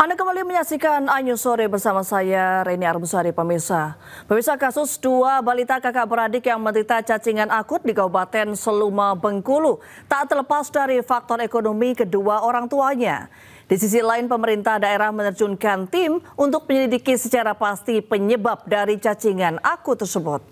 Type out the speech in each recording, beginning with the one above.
Anda kembali menyaksikan iNews Sore bersama saya, Reni Armusari, pemirsa. Pemirsa, kasus dua balita kakak beradik yang menderita cacingan akut di Kabupaten Seluma, Bengkulu tak terlepas dari faktor ekonomi kedua orang tuanya. Di sisi lain, pemerintah daerah menerjunkan tim untuk menyelidiki secara pasti penyebab dari cacingan akut tersebut.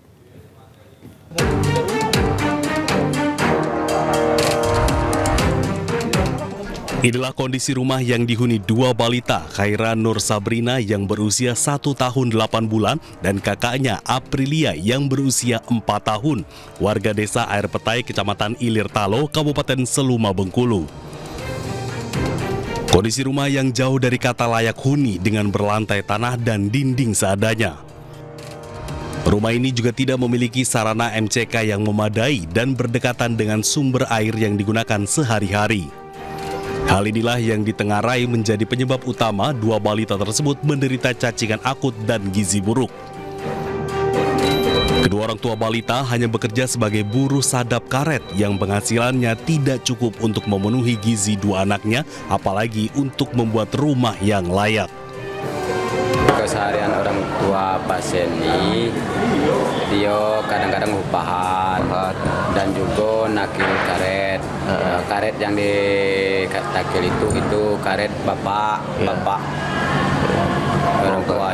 Inilah kondisi rumah yang dihuni dua balita, Khaira Nur Sabrina yang berusia 1 tahun 8 bulan dan kakaknya Aprilia yang berusia 4 tahun, warga desa Air Petai, Kecamatan Ilir Talo, Kabupaten Seluma, Bengkulu. Kondisi rumah yang jauh dari kata layak huni dengan berlantai tanah dan dinding seadanya. Rumah ini juga tidak memiliki sarana MCK yang memadai dan berdekatan dengan sumber air yang digunakan sehari-hari. Hal inilah yang ditengarai menjadi penyebab utama dua balita tersebut menderita cacingan akut dan gizi buruk. Kedua orang tua balita hanya bekerja sebagai buruh sadap karet yang penghasilannya tidak cukup untuk memenuhi gizi dua anaknya, apalagi untuk membuat rumah yang layak. Keseharian orang tua pasien ini, dia kadang-kadang upahan dan juga nakil karet. Karet yang ditakil itu karet bapak orang tua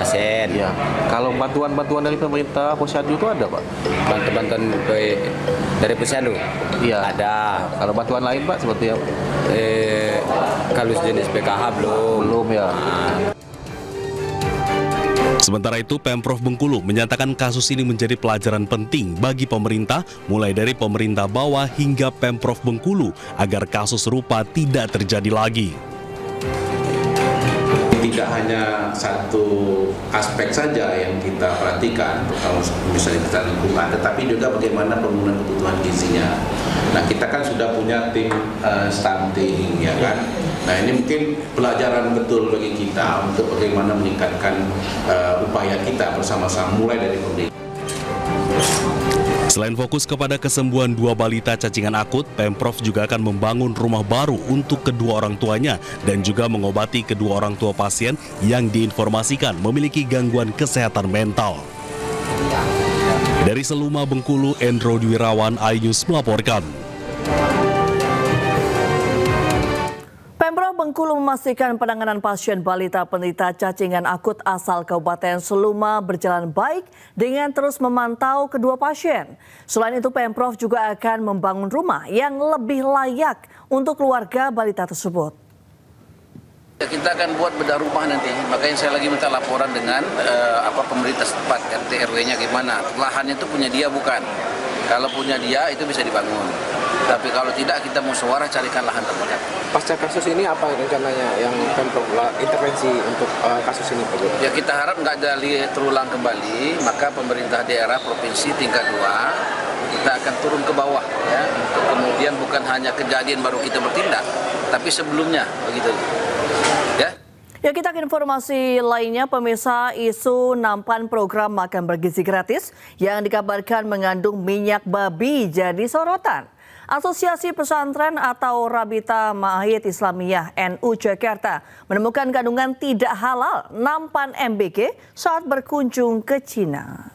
pasien. Ya. Kalau bantuan-bantuan dari pemerintah Posyandu itu ada, Pak? Bantuan dari Posyandu? Iya. Ada. Kalau bantuan lain, Pak, seperti apa? Kalau jenis PKH belum ya. Sementara itu, Pemprov Bengkulu menyatakan kasus ini menjadi pelajaran penting bagi pemerintah, mulai dari pemerintah bawah hingga Pemprov Bengkulu, agar kasus serupa tidak terjadi lagi. Tidak hanya satu aspek saja yang kita perhatikan, kalau misalnya kita lingkungan, tetapi juga bagaimana pemenuhan kebutuhan gizinya. Nah, kita kan sudah punya tim stunting, ya kan? Nah, ini mungkin pelajaran betul bagi kita untuk bagaimana meningkatkan upaya kita bersama-sama, mulai dari pemerintah. Selain fokus kepada kesembuhan dua balita cacingan akut, Pemprov juga akan membangun rumah baru untuk kedua orang tuanya dan juga mengobati kedua orang tua pasien yang diinformasikan memiliki gangguan kesehatan mental. Dari Seluma, Bengkulu, Endro Dwirawan, iNews melaporkan. Pemprov Bengkulu memastikan penanganan pasien balita penderita cacingan akut asal Kabupaten Seluma berjalan baik dengan terus memantau kedua pasien. Selain itu, Pemprov juga akan membangun rumah yang lebih layak untuk keluarga balita tersebut. Kita akan buat bedah rumah nanti, makanya saya lagi minta laporan dengan pemerintah setempat, RT RW-nya gimana. Lahannya itu punya dia bukan. Kalau punya dia itu bisa dibangun. Tapi kalau tidak, kita musyawarah carikan lahan terdekat. Pasca kasus ini apa rencananya yang Pemprov intervensi untuk kasus ini, Pak? Ya, kita harap nggak terulang kembali, maka pemerintah daerah provinsi tingkat 2 kita akan turun ke bawah ya, untuk kemudian bukan hanya kejadian baru kita bertindak, tapi sebelumnya begitu. Ya. Ya, kita ke informasi lainnya, pemirsa. Isu nampan program makan bergizi gratis yang dikabarkan mengandung minyak babi jadi sorotan. Asosiasi Pesantren atau Rabita Ma'ahid Islamiyah NU Jakarta menemukan kandungan tidak halal nampan MBG saat berkunjung ke Cina.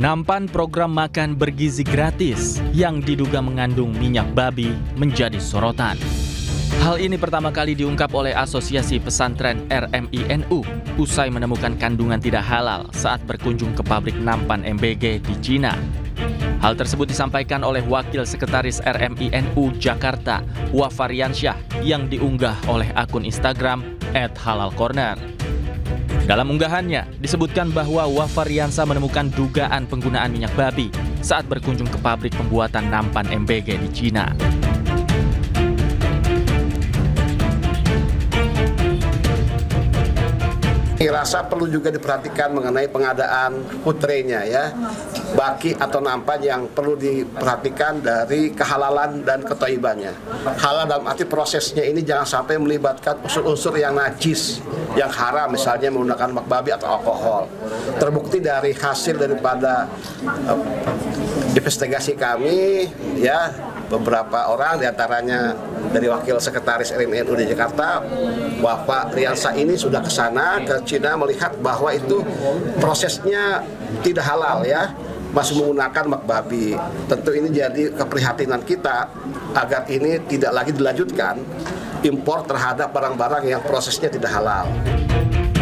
Nampan program makan bergizi gratis yang diduga mengandung minyak babi menjadi sorotan. Hal ini pertama kali diungkap oleh Asosiasi Pesantren RMI-NU usai menemukan kandungan tidak halal saat berkunjung ke pabrik nampan MBG di Cina. Hal tersebut disampaikan oleh Wakil Sekretaris RMI-NU Jakarta, Wafariansyah, yang diunggah oleh akun Instagram @halalcorner. Dalam unggahannya, disebutkan bahwa Wafariansyah menemukan dugaan penggunaan minyak babi saat berkunjung ke pabrik pembuatan nampan MBG di Cina. Rasa perlu juga diperhatikan mengenai pengadaan putrenya ya. baki atau nampan yang perlu diperhatikan dari kehalalan dan kethaibannya. Halal dalam arti prosesnya ini jangan sampai melibatkan unsur-unsur yang najis, yang haram, misalnya menggunakan lemak babi atau alkohol. Terbukti dari hasil daripada investigasi kami, ya, beberapa orang diantaranya dari Wakil Sekretaris RMI NU di Jakarta, Bapak Riansa ini sudah ke sana, ke Cina, melihat bahwa itu prosesnya tidak halal, ya, masih menggunakan lemak babi. Tentu ini jadi keprihatinan kita agar ini tidak lagi dilanjutkan impor terhadap barang-barang yang prosesnya tidak halal.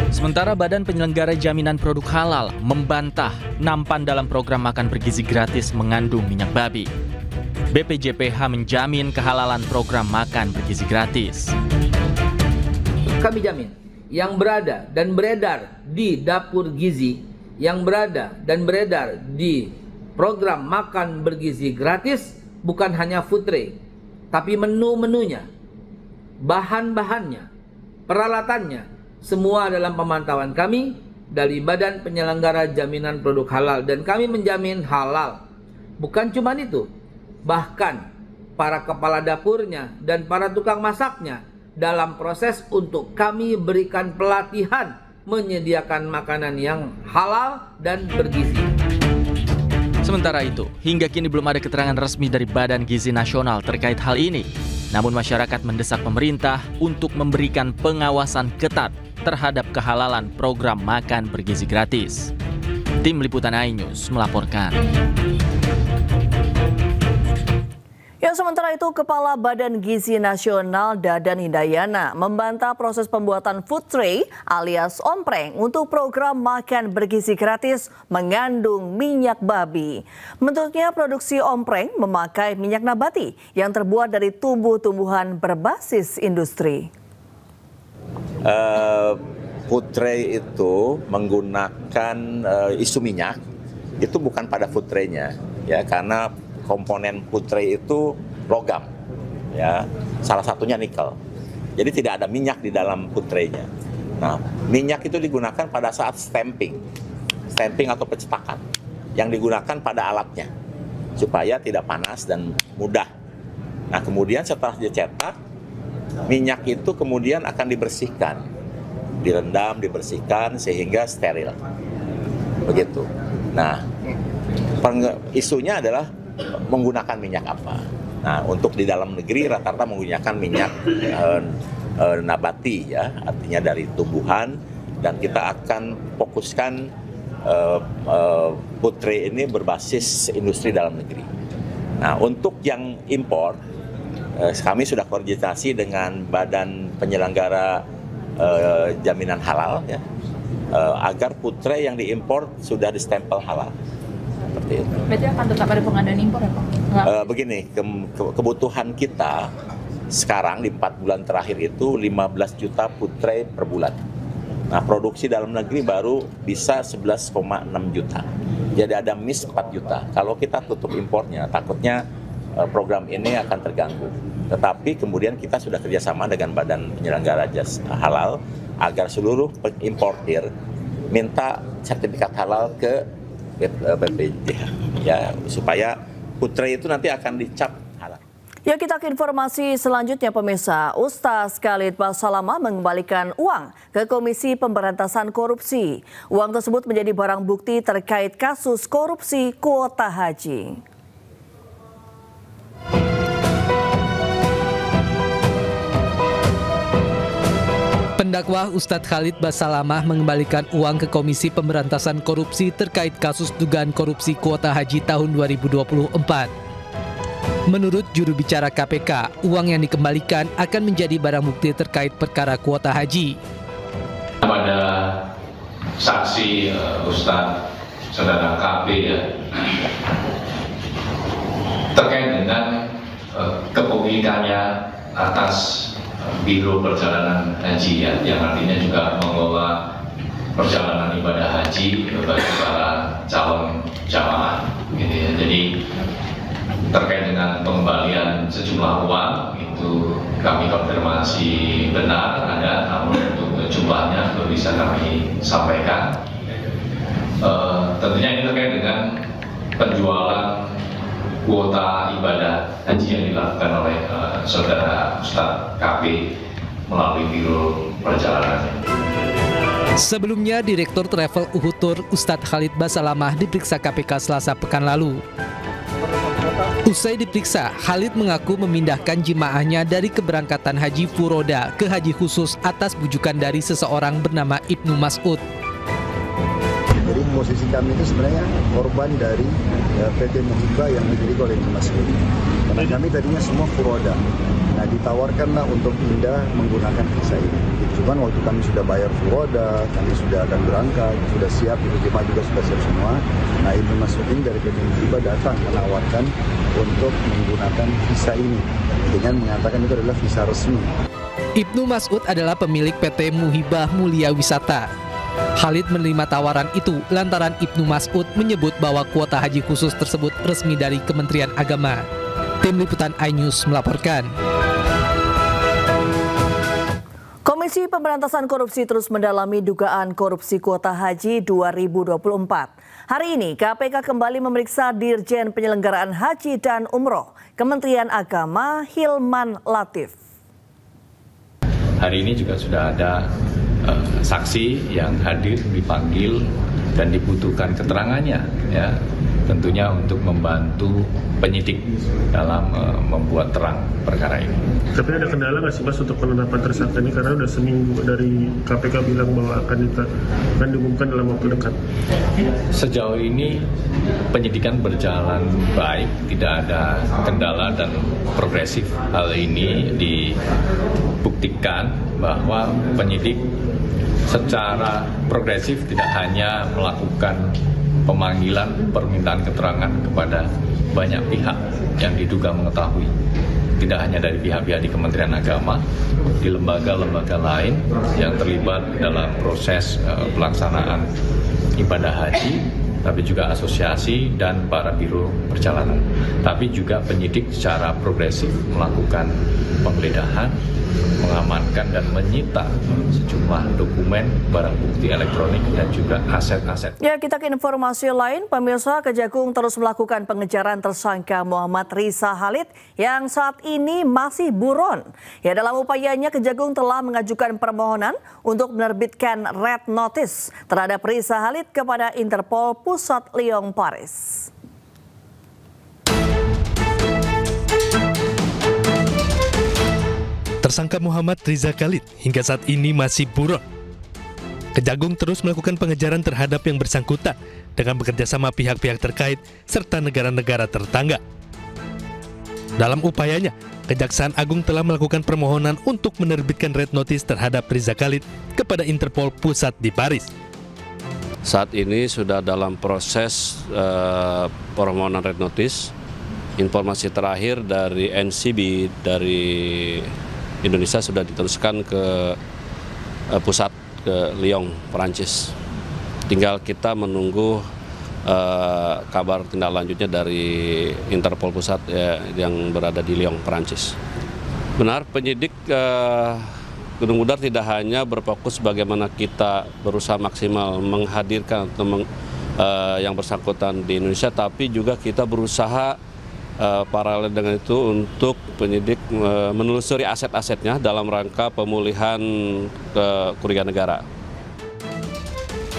Sementara Badan Penyelenggara Jaminan Produk Halal membantah nampan dalam program makan bergizi gratis mengandung minyak babi. BPJPH menjamin kehalalan program makan bergizi gratis. Kami jamin yang berada dan beredar di dapur gizi, yang berada dan beredar di program makan bergizi gratis bukan hanya food tray, tapi menu-menunya, bahan-bahannya, peralatannya, semua dalam pemantauan kami dari Badan Penyelenggara Jaminan Produk Halal, dan kami menjamin halal. Bukan cuma itu, bahkan para kepala dapurnya dan para tukang masaknya dalam proses untuk kami berikan pelatihan menyediakan makanan yang halal dan bergizi. Sementara itu, hingga kini belum ada keterangan resmi dari Badan Gizi Nasional terkait hal ini. Namun masyarakat mendesak pemerintah untuk memberikan pengawasan ketat terhadap kehalalan program makan bergizi gratis. Tim Liputan iNews melaporkan. Ya, sementara itu Kepala Badan Gizi Nasional Dadan Hindayana membantah proses pembuatan food tray alias ompreng untuk program makan bergizi gratis mengandung minyak babi. Menurutnya produksi ompreng memakai minyak nabati yang terbuat dari tumbuh-tumbuhan berbasis industri. Food tray itu menggunakan isu minyak, itu bukan pada food tray-nya, ya, karena komponen food tray itu logam, ya, salah satunya nikel. Jadi tidak ada minyak di dalam food tray-nya. Nah, minyak itu digunakan pada saat stamping atau pencetakan, yang digunakan pada alatnya supaya tidak panas dan mudah. Nah, kemudian setelah dicetak, minyak itu kemudian akan dibersihkan, direndam, dibersihkan sehingga steril. Begitu. Nah, isunya adalah menggunakan minyak apa. Nah, untuk di dalam negeri rata-rata menggunakan minyak nabati, ya, artinya dari tumbuhan, dan kita akan fokuskan food tray ini berbasis industri dalam negeri. Nah, untuk yang impor, kami sudah koordinasi dengan Badan Penyelenggara Jaminan Halal, ya, agar food tray yang diimpor sudah distempel halal. Seperti itu. Berarti akan tetap ada pengadaan impor ya Pak? Begini, kebutuhan kita sekarang di 4 bulan terakhir itu 15 juta food tray per bulan. Nah, produksi dalam negeri baru bisa 11,6 juta. Jadi ada miss 4 juta. Kalau kita tutup impornya, takutnya program ini akan terganggu. Tetapi kemudian kita sudah kerjasama dengan Badan Penyelenggara Jasa Halal agar seluruh importir minta sertifikat halal ke BPJPH, ya, supaya food tray itu nanti akan dicap halal. Ya, kita ke informasi selanjutnya pemirsa. Ustaz Khalid Basalamah mengembalikan uang ke Komisi Pemberantasan Korupsi. Uang tersebut menjadi barang bukti terkait kasus korupsi kuota haji. Pendakwa Ustadz Khalid Basalamah mengembalikan uang ke Komisi Pemberantasan Korupsi terkait kasus dugaan korupsi kuota haji tahun 2024. Menurut juru bicara KPK, uang yang dikembalikan akan menjadi barang bukti terkait perkara kuota haji. Pada saksi Ustadz Saudara KB, ya, terkait dengan kepemilikannya atas Biro Perjalanan Haji, ya, yang artinya juga mengelola perjalanan ibadah haji bagi para calon jamaah, gitu ya. Jadi terkait dengan pengembalian sejumlah uang itu kami konfirmasi benar ada, namun untuk jumlahnya belum bisa kami sampaikan. Tentunya ini terkait dengan penjualan kuota ibadah haji yang dilakukan oleh saudara Ustadz KP melalui Biro Perjalanan. Sebelumnya, Direktur Travel Uhutur Ustadz Khalid Basalamah diperiksa KPK Selasa pekan lalu. Usai diperiksa, Khalid mengaku memindahkan jemaahnya dari keberangkatan haji furoda ke haji khusus atas bujukan dari seseorang bernama Ibnu Mas'ud. Jadi posisi kami itu sebenarnya korban dari PT Muhibah yang dimiliki oleh Ibnu Mas'ud. Karena kami tadinya semua furoda. Nah, ditawarkanlah untuk pindah menggunakan visa ini. Cuman waktu kami sudah bayar furoda, kami sudah akan berangkat, sudah siap, jemaah juga sudah siap semua. Nah, Ibnu Mas'ud ini dari PT Muhibah datang menawarkan untuk menggunakan visa ini dengan mengatakan itu adalah visa resmi. Ibnu Mas'ud adalah pemilik PT Muhibah Mulia Wisata. Khalid menerima tawaran itu lantaran Ibnu Mas'ud menyebut bahwa kuota haji khusus tersebut resmi dari Kementerian Agama. Tim Liputan iNews melaporkan. Komisi Pemberantasan Korupsi terus mendalami dugaan korupsi kuota haji 2024. Hari ini KPK kembali memeriksa Dirjen Penyelenggaraan Haji dan Umroh Kementerian Agama Hilman Latif. Hari ini juga sudah ada saksi yang hadir dipanggil dan dibutuhkan keterangannya, ya, tentunya untuk membantu penyidik dalam membuat terang perkara ini. Tapi ada kendala nggak sih Mas untuk penetapan tersangka ini, karena udah seminggu dari KPK bilang bahwa akan diumumkan dalam waktu dekat? Sejauh ini penyidikan berjalan baik, tidak ada kendala dan progresif. Hal ini dibuktikan bahwa penyidik secara progresif tidak hanya melakukan pemanggilan permintaan keterangan kepada banyak pihak yang diduga mengetahui, tidak hanya dari pihak-pihak di Kementerian Agama, di lembaga-lembaga lain yang terlibat dalam proses pelaksanaan ibadah haji, tapi juga asosiasi dan para biro perjalanan. Tapi juga penyidik secara progresif melakukan penggeledahan, mengamankan dan menyita sejumlah dokumen, barang bukti elektronik dan juga aset-aset. Ya, kita ke informasi lain. Pemirsa, Kejagung terus melakukan pengejaran tersangka Muhammad Riza Khalid yang saat ini masih buron. Ya, dalam upayanya Kejagung telah mengajukan permohonan untuk menerbitkan red notice terhadap Riza Khalid kepada Interpol Pusat Lyon Paris. Tersangka Muhammad Riza Khalid hingga saat ini masih buron. Kejagung terus melakukan pengejaran terhadap yang bersangkutan dengan bekerjasama pihak-pihak terkait serta negara-negara tetangga. Dalam upayanya, Kejaksaan Agung telah melakukan permohonan untuk menerbitkan red notice terhadap Riza Khalid kepada Interpol Pusat di Paris. Saat ini sudah dalam proses permohonan red notice. Informasi terakhir dari NCB dari Indonesia sudah diteruskan ke pusat ke Lyon, Perancis. Tinggal kita menunggu kabar tindak lanjutnya dari Interpol Pusat yang berada di Lyon, Perancis. Benar, penyidik Gunung Mudar tidak hanya berfokus bagaimana kita berusaha maksimal menghadirkan atau yang bersangkutan di Indonesia, tapi juga kita berusaha paralel dengan itu untuk penyidik menelusuri aset-asetnya dalam rangka pemulihan kerugian negara.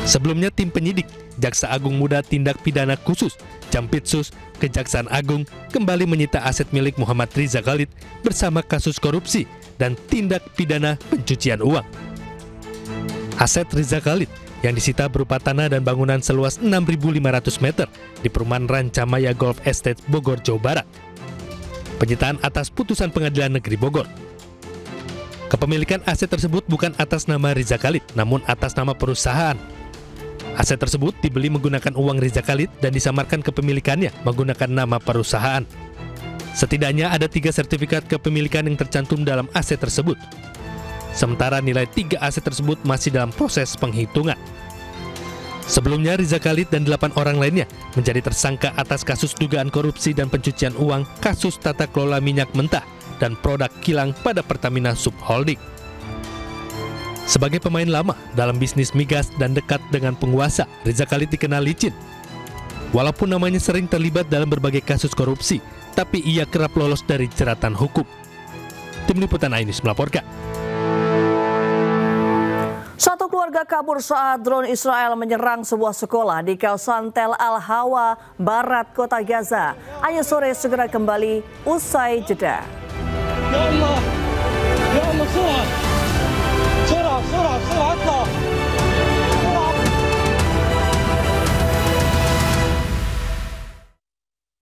Sebelumnya tim penyidik Jaksa Agung Muda Tindak Pidana Khusus Jampitsus Kejaksaan Agung kembali menyita aset milik Muhammad Riza Khalid bersama kasus korupsi dan tindak pidana pencucian uang. Aset Riza Khalid yang disita berupa tanah dan bangunan seluas 6.500 meter di perumahan Rancamaya Golf Estate Bogor, Jawa Barat. Penyitaan atas putusan Pengadilan Negeri Bogor. Kepemilikan aset tersebut bukan atas nama Riza Khalid, namun atas nama perusahaan. Aset tersebut dibeli menggunakan uang Riza Khalid dan disamarkan kepemilikannya menggunakan nama perusahaan. Setidaknya ada 3 sertifikat kepemilikan yang tercantum dalam aset tersebut. Sementara nilai 3 aset tersebut masih dalam proses penghitungan. Sebelumnya Riza Khalid dan 8 orang lainnya menjadi tersangka atas kasus dugaan korupsi dan pencucian uang, kasus tata kelola minyak mentah dan produk kilang pada Pertamina Subholding. Sebagai pemain lama dalam bisnis migas dan dekat dengan penguasa, Riza Khalid dikenal licin. Walaupun namanya sering terlibat dalam berbagai kasus korupsi, tapi ia kerap lolos dari jeratan hukum. Tim Liputan Ainus melaporkan. Satu keluarga kabur saat drone Israel menyerang sebuah sekolah di kawasan Tel Al-Hawa, barat kota Gaza. Ayo sore segera kembali usai jeda. Ya Allah.